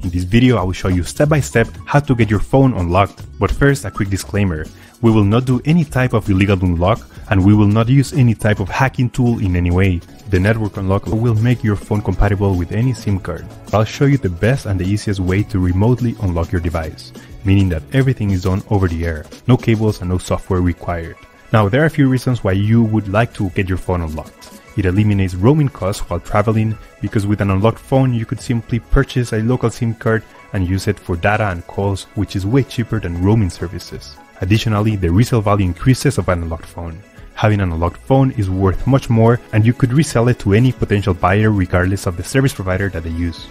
In this video, I will show you step by step how to get your phone unlocked. But first, a quick disclaimer. We will not do any type of illegal unlock, and we will not use any type of hacking tool in any way. The network unlock will make your phone compatible with any SIM card. I'll show you the best and the easiest way to remotely unlock your device, meaning that everything is done over the air, no cables and no software required. Now, there are a few reasons why you would like to get your phone unlocked. It eliminates roaming costs while traveling, because with an unlocked phone you could simply purchase a local SIM card and use it for data and calls, which is way cheaper than roaming services. Additionally, the resale value increases of an unlocked phone. Having an unlocked phone is worth much more, and you could resell it to any potential buyer regardless of the service provider that they use.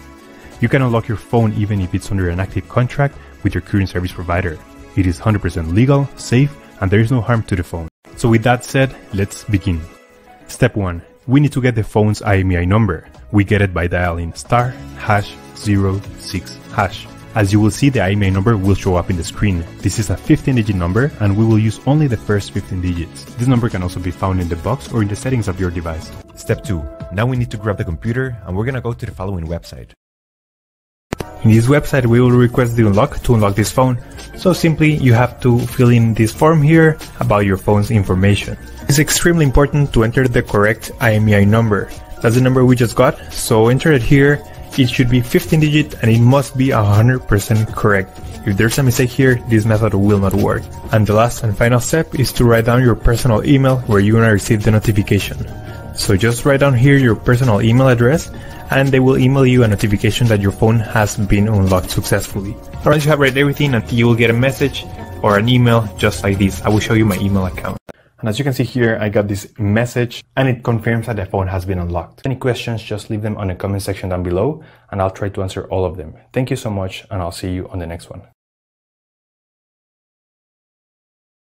You can unlock your phone even if it's under an active contract with your current service provider. It is 100% legal, safe, and there is no harm to the phone. So with that said, let's begin. Step 1. We need to get the phone's IMEI number. We get it by dialing *#06#. As you will see, the IMEI number will show up in the screen. This is a 15-digit number, and we will use only the first 15 digits. This number can also be found in the box or in the settings of your device. Step 2. Now we need to grab the computer, and we're gonna go to the following website. In this website, we will request the unlock to unlock this phone. So simply, you have to fill in this form here about your phone's information. It's extremely important to enter the correct IMEI number. That's the number we just got, so enter it here. It should be 15 digit and it must be 100% correct. If there's a mistake here, this method will not work. And the last and final step is to write down your personal email where you're gonna receive the notification. So just write down here your personal email address, and they will email you a notification that your phone has been unlocked successfully. Once you have read everything, you will get a message or an email just like this. I will show you my email account. And as you can see here, I got this message and it confirms that the phone has been unlocked. Any questions, just leave them on the comment section down below and I'll try to answer all of them. Thank you so much, and I'll see you on the next one.